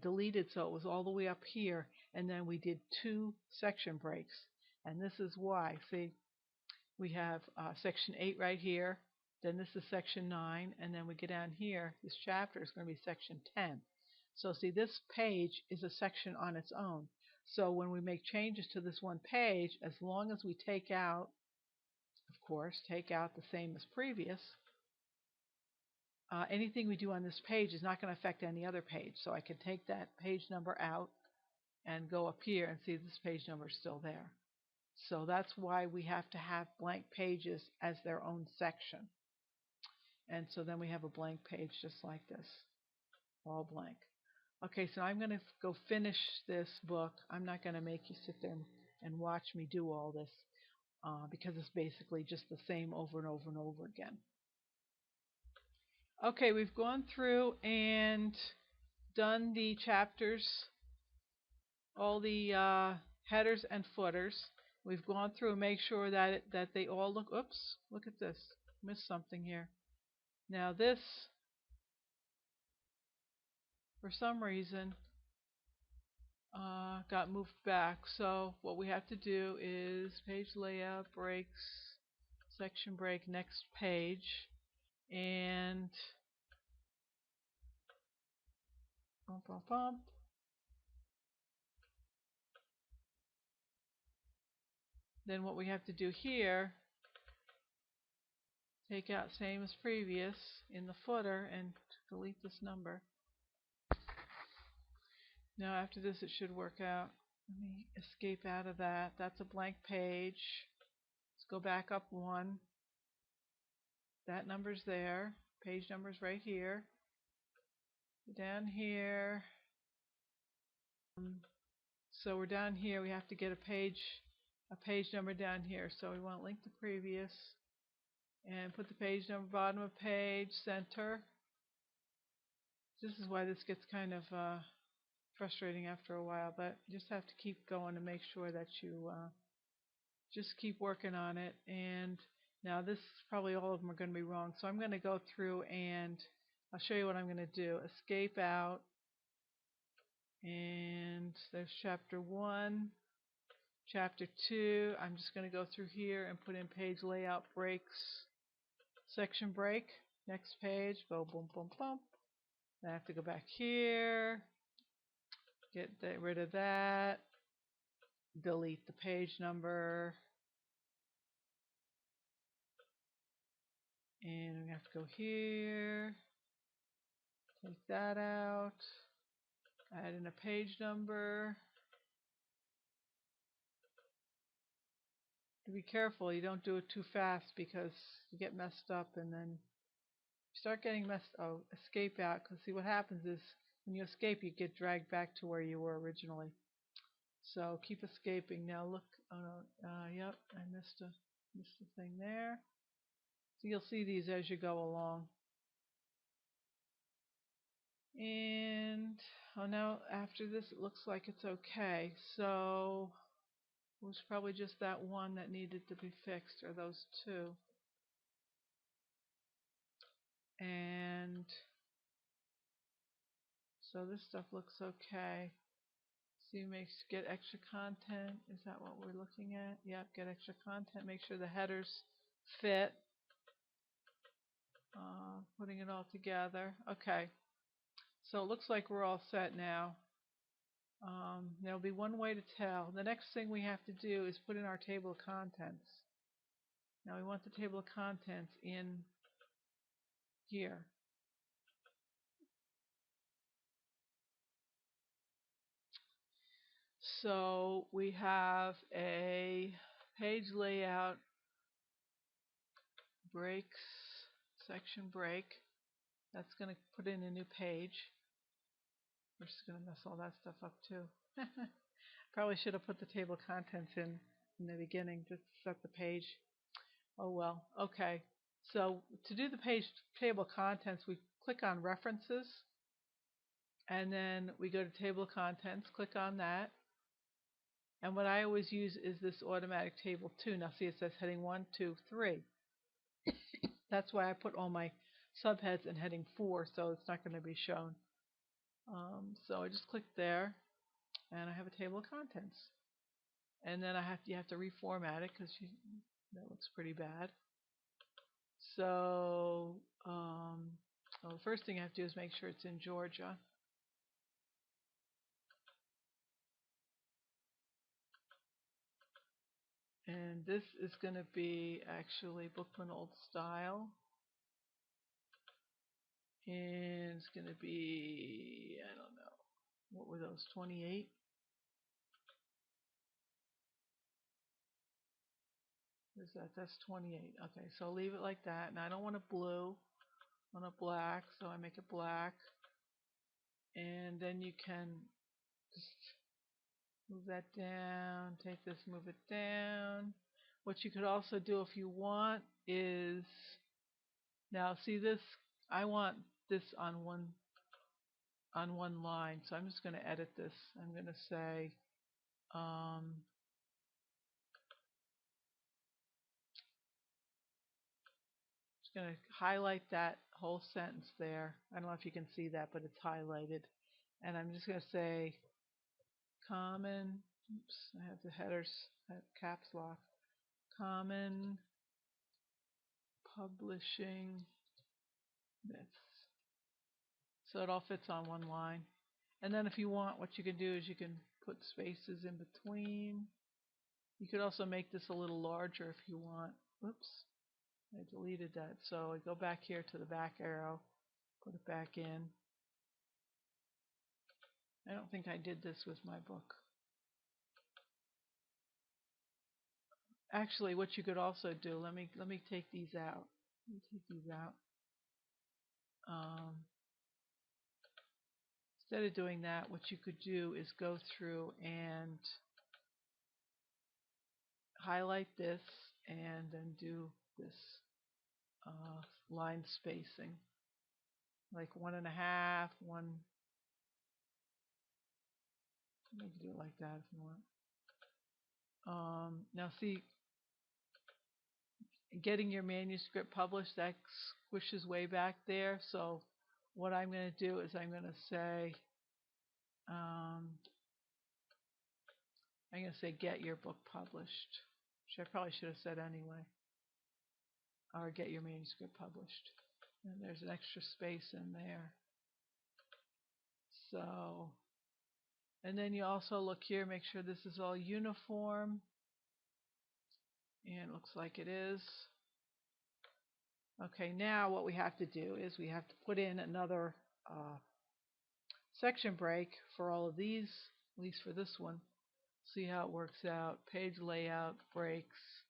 deleted, so it was all the way up here, and then we did 2 section breaks. And this is why. See, we have section 8 right here. Then this is section 9, and then we get down here. This chapter is going to be section 10. So see, this page is a section on its own. So when we make changes to this one page, as long as we take out, of course, take out the same as previous, anything we do on this page is not going to affect any other page. So I can take that page number out and go up here and see this page number is still there. So that's why we have to have blank pages as their own section. And so then we have a blank page just like this, all blank. Okay, so I'm going to go finish this book. I'm not going to make you sit there and watch me do all this because it's basically just the same over and over and over again. Okay, we've gone through and done the chapters, all the headers and footers. We've gone through and make sure that they all look. Oops, look at this. Missed something here. Now this, for some reason, got moved back. So what we have to do is page layout, breaks, section break, next page, and bump, bump, bump. Then what we have to do here, take out same as previous in the footer and delete this number. Now after this it should work out. Let me escape out of that. That's a blank page. Let's go back up 1. That number's there. Page number's right here. Down here. So we're down here. We have to get a page number down here. So we want to link to previous and put the page number bottom of page, center. This is why this gets kind of frustrating after a while, but you just have to keep going and make sure that you just keep working on it. And now this, probably all of them are going to be wrong, so I'm going to go through and I'll show you what I'm going to do. Escape out, and there's chapter 1, chapter 2. I'm just going to go through here and put in page layout breaks, section break, next page, go boom, boom, boom. Then I have to go back here, get rid of that, delete the page number, and we have to go here, take that out, add in a page number. Be careful you don't do it too fast because you get messed up, and then you start getting messed. Oh, escape out, because see what happens is when you escape you get dragged back to where you were originally. So keep escaping. Now look. Oh no. Yep, I missed a thing there. So you'll see these as you go along. And now after this it looks like it's okay. So it was probably just that one that needed to be fixed, or those 2. And so this stuff looks okay. So you get extra content. Is that what we're looking at? Yep, get extra content. Make sure the headers fit. Putting it all together. Okay. So it looks like we're all set now. There'll be one way to tell. The next thing we have to do is put in our table of contents. Now we want the table of contents in here. So we have a page layout, breaks, section break. That's going to put in a new page. We're just going to mess all that stuff up too. Probably should have put the table of contents in the beginning just to set the page. Oh well. Okay. So to do the table of contents, we click on references. And then we go to table of contents, click on that. And what I always use is this automatic table 2. Now see, it says heading 1, 2, 3. That's why I put all my subheads in heading 4, so it's not going to be shown. So I just click there, and I have a table of contents. And then you have to reformat it because that looks pretty bad. So well, the first thing I have to do is make sure it's in Georgia. And this is going to be actually Bookman Old Style. And it's going to be, I don't know, what were those, 28? Is that, that's 28. Okay, so leave it like that. And I don't want a blue, I want a black, so I make it black. And then you can just move that down, take this, move it down. What you could also do if you want is, now see this, I want this on one line, so I'm just going to edit this. I'm going to say just going to highlight that whole sentence there. I don't know if you can see that, but it's highlighted. And I'm just going to say common, oops, I have the headers, caps lock, common publishing myths. So it all fits on one line. And then if you want, what you can do is you can put spaces in between. You could also make this a little larger if you want. Whoops, I deleted that. So I go back here to the back arrow, put it back in. I don't think I did this with my book. Actually, what you could also do, let me take these out. Let me take these out. Instead of doing that, what you could do is go through and highlight this and then do this line spacing, like 1.5, 1. You can do it like that if you want. Now see, getting your manuscript published, that squishes way back there. So what I'm going to do is I'm going to say, get your book published, which I probably should have said anyway, or get your manuscript published. And there's an extra space in there. So, and then you also look here, make sure this is all uniform. And it looks like it is. Okay, now what we have to do is we have to put in another section break for all of these, at least for this one. See how it works out. Page layout breaks,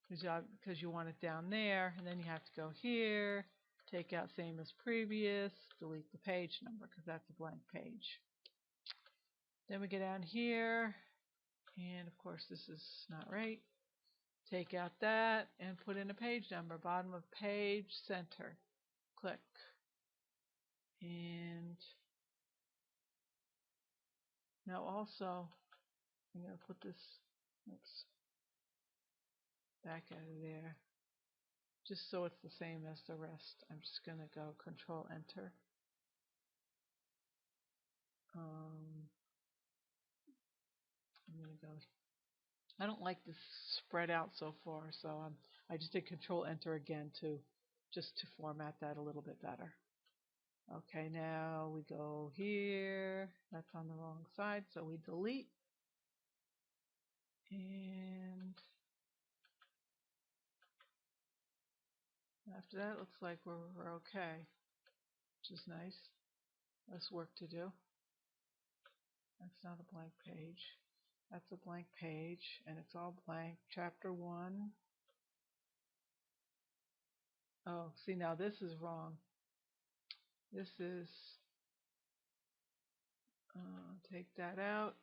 because you want it down there, and then you have to go here, take out same as previous, delete the page number because that's a blank page. Then we get down here, and of course this is not right. Take out that and put in a page number, bottom of page, center. Click. And now also, I'm going to put this, oops, back out of there, just so it's the same as the rest. I'm just going to go Control Enter. I'm going to go, I don't like this spread out so far, so I just did Control Enter again just to format that a little bit better. Okay, now we go here. That's on the wrong side, so we delete. And after that, it looks like we're okay, which is nice. Less work to do. That's not a blank page. That's a blank page, and it's all blank. Chapter 1. Oh, see, now this is wrong. This is, take that out,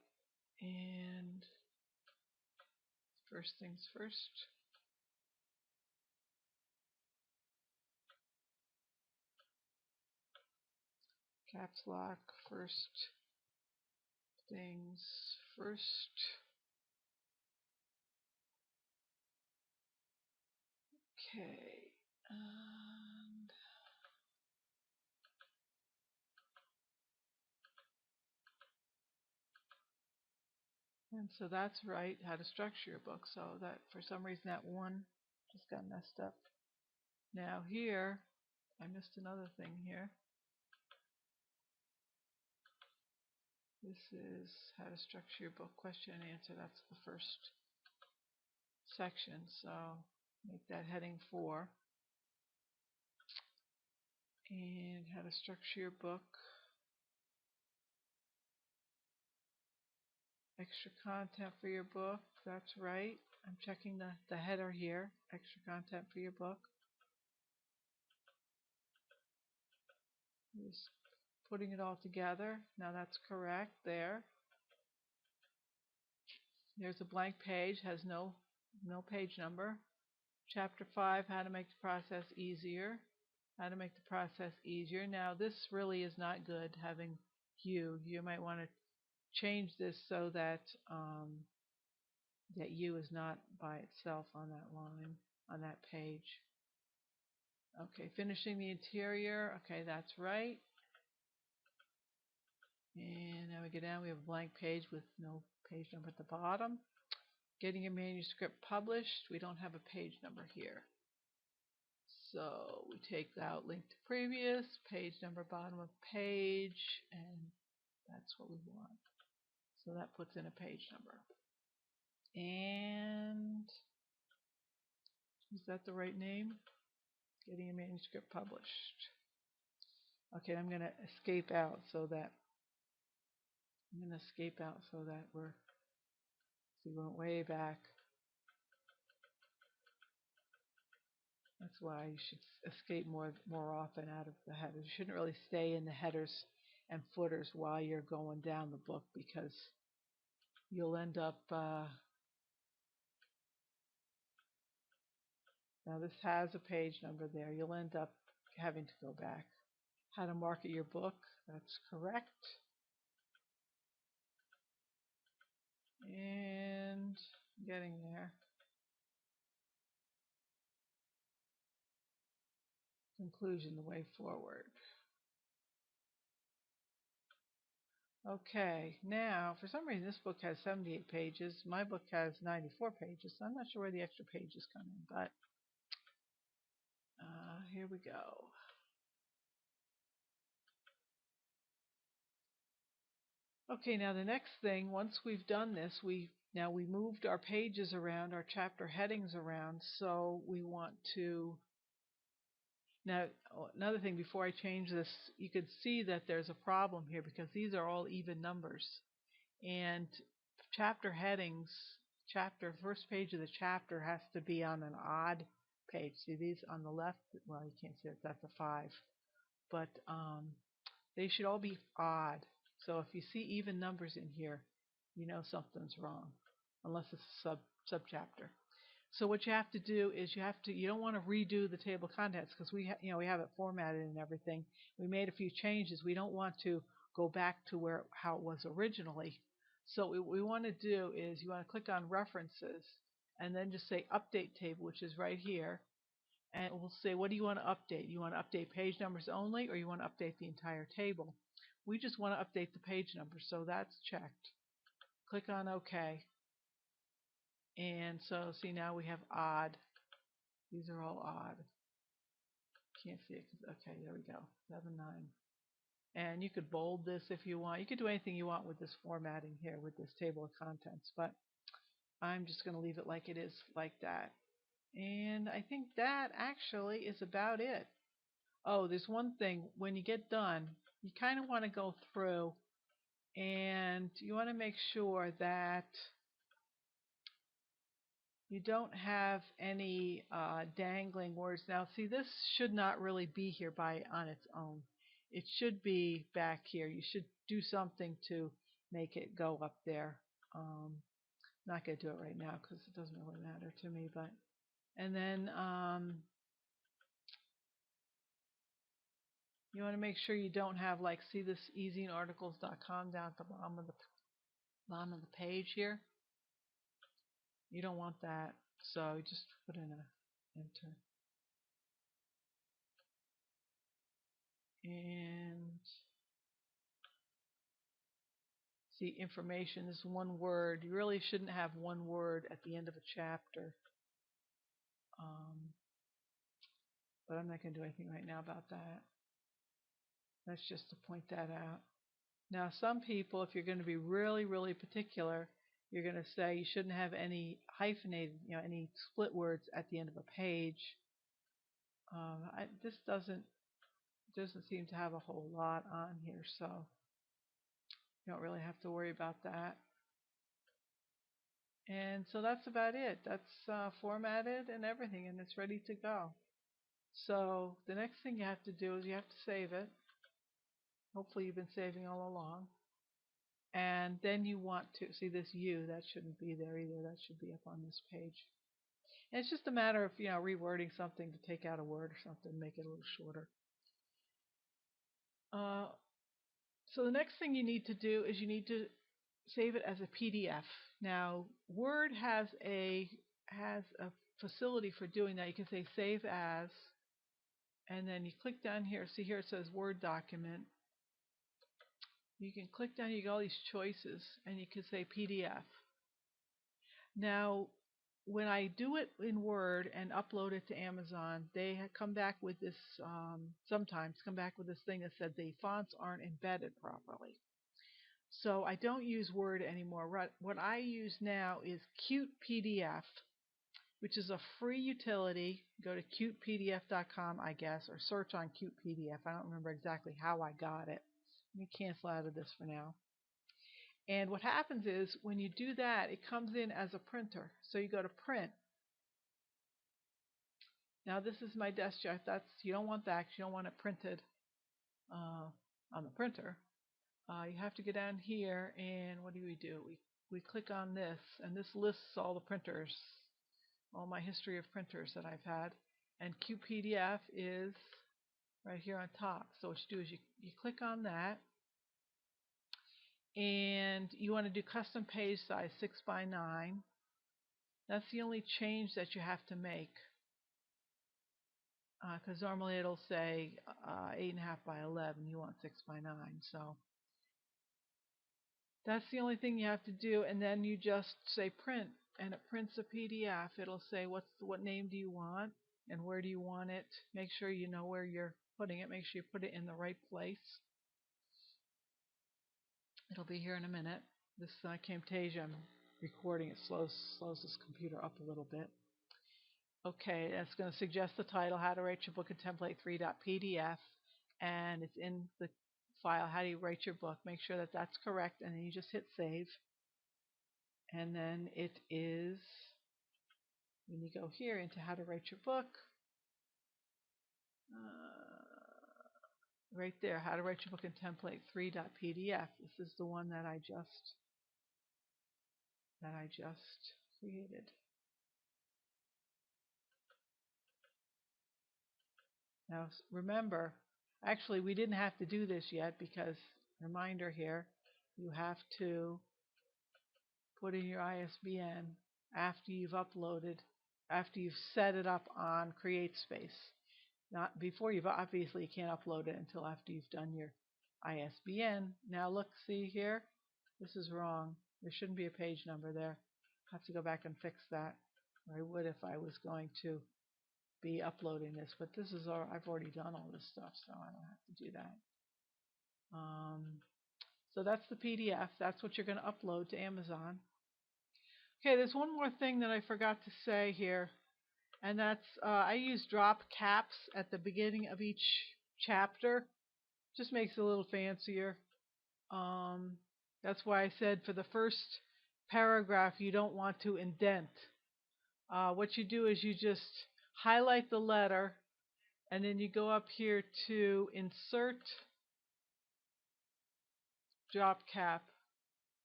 and first things first. Caps lock, first things first. Okay. And so that's right, how to structure your book. So that for some reason that one just got messed up. Now here, I missed another thing here. This is how to structure your book, question and answer. That's the first section. So make that heading 4. And how to structure your book. Extra content for your book. That's right. I'm checking the header here. Extra content for your book. Just putting it all together. Now that's correct there. There's a blank page, has no page number. Chapter 5, how to make the process easier. How to make the process easier. Now this really is not good having you. You might want to change this so that that you is not by itself on that line, on that page. Okay, finishing the interior. Okay, that's right. And now we go down, we have a blank page with no page number at the bottom. Getting your manuscript published. We don't have a page number here. So we take out link to previous, page number, bottom of page, and that's what we want. So that puts in a page number. And is that the right name? Getting a manuscript published. Okay, I'm going to escape out so that we went way back. That's why you should escape more often out of the headers. You shouldn't really stay in the headers and footers while you're going down the book, because you'll end up now this has a page number there. You'll end up having to go back. How to market your book. That's correct. And getting there. Conclusion, the way forward. Okay, now for some reason this book has 78 pages. My book has 94 pages, so I'm not sure where the extra pages come in, but here we go. Okay, now the next thing, once we've done this, we moved our pages around, our chapter headings around, so we want to. Now, another thing, before I change this, you can see that there's a problem here because these are all even numbers. And chapter headings, first page of the chapter has to be on an odd page. See these on the left? Well, you can't see it, that's a 5. But they should all be odd. So if you see even numbers in here, you know something's wrong, unless it's a subchapter. So what you have to do is you don't want to redo the table of contents because we have it formatted and everything. We made a few changes. We don't want to go back to how it was originally. So what we want to do is you want to click on references and then just say update table, which is right here. And we'll say, what do you want to update? You want to update page numbers only, or you want to update the entire table? We just want to update the page numbers, so that's checked. Click on OK. And so see, now we have odd. These are all odd. Can't see it. Okay, there we go. 7, 9. And you could bold this if you want. You could do anything you want with this formatting here, with this table of contents. But I'm just going to leave it like it is, like that. And I think that actually is about it. Oh, there's one thing. When you get done, you kind of want to go through and you want to make sure that you don't have any dangling words. Now, see, this should not really be here on its own. It should be back here. You should do something to make it go up there. Not going to do it right now because it doesn't really matter to me. But and then You want to make sure you don't have, like, see this easyinarticles.com down at the bottom of the page here? You don't want that. So you just put in a enter. And see, information is one word. You really shouldn't have one word at the end of a chapter. But I'm not going to do anything right now about that. That's just to point that out. Now, some people, if you're going to be really, really particular, you're going to say you shouldn't have any hyphenated, any split words at the end of a page. This doesn't seem to have a whole lot on here, so you don't really have to worry about that. And so that's about it. That's formatted and everything, and it's ready to go. So the next thing you have to do is you have to save it. Hopefully you've been saving all along. And then you want to see this U, that shouldn't be there either. That should be up on this page. And it's just a matter of rewording something to take out a word or something, make it a little shorter. So the next thing you need to do is you need to save it as a PDF. Now, Word has a facility for doing that. You can say save as, and then you click down here. See here it says Word document. You can click down, you get all these choices, and you can say PDF. Now, when I do it in Word and upload it to Amazon, they come back with this, sometimes come back with this thing that said the fonts aren't embedded properly. So I don't use Word anymore. What I use now is Cute PDF, which is a free utility. Go to cutepdf.com, I guess, or search on Cute PDF. I don't remember exactly how I got it. Let me cancel out of this for now. And what happens is when you do that, it comes in as a printer. So you go to print. Now this is my desk job. You don't want that because you don't want it printed on the printer. You have to go down here, and what do? We click on this, and this lists all the printers, all my history of printers that I've had. And QPDF is right here on top. So what you do is you click on that, and you want to do custom page size 6x9. That's the only change that you have to make, because normally it'll say 8.5 by 11. You want 6x9, so that's the only thing you have to do. And then you just say print, and it prints a PDF. It'll say what name do you want and where do you want it. Make sure you know where you're putting it. Make sure you put it in the right place. It'll be here in a minute. This Camtasia I'm recording, it slows this computer up a little bit. Okay, that's going to suggest the title, How to Write Your Book in Template 3.pdf, and it's in the file, How Do You Write Your Book. Make sure that that's correct, and then you just hit save. And then it is, when you go here into How to Write Your Book, right there, How to Write Your Book in Template 3.pdf. This is the one that I just created. Now remember, actually we didn't have to do this yet because, reminder here, you have to put in your ISBN after you've uploaded, after you've set it up on CreateSpace. Not before. You've obviously, you can't upload it until after you've done your ISBN. Now look, see here, this is wrong. There shouldn't be a page number there. I have to go back and fix that, or I would if I was going to be uploading this. But this is all, I've already done all this stuff, so I don't have to do that. So that's the PDF. That's what you're going to upload to Amazon. Okay, there's one more thing that I forgot to say here, and that's I use drop caps at the beginning of each chapter. Just makes it a little fancier. That's why I said for the first paragraph you don't want to indent. What you do is you just highlight the letter, and then you go up here to Insert Drop Cap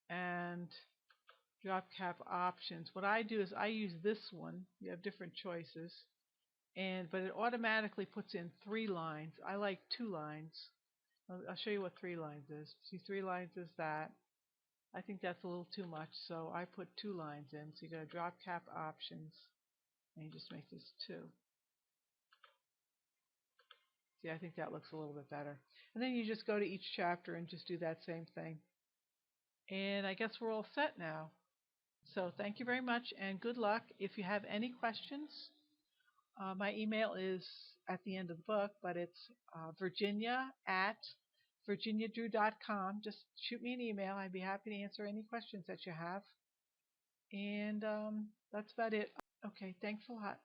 and Drop Cap Options. What I do is I use this one. You have different choices. but it automatically puts in 3 lines. I like 2 lines. I'll show you what 3 lines is. See, 3 lines is that. I think that's a little too much, so I put 2 lines in. So you go to drop cap options, and you just make this 2. See, I think that looks a little bit better. And then you just go to each chapter and just do that same thing. And I guess we're all set now. So thank you very much, and good luck. If you have any questions, my email is at the end of the book, but it's virginia@virginiadrew.com. Just shoot me an email. I'd be happy to answer any questions that you have. And that's about it. Okay, thanks a lot.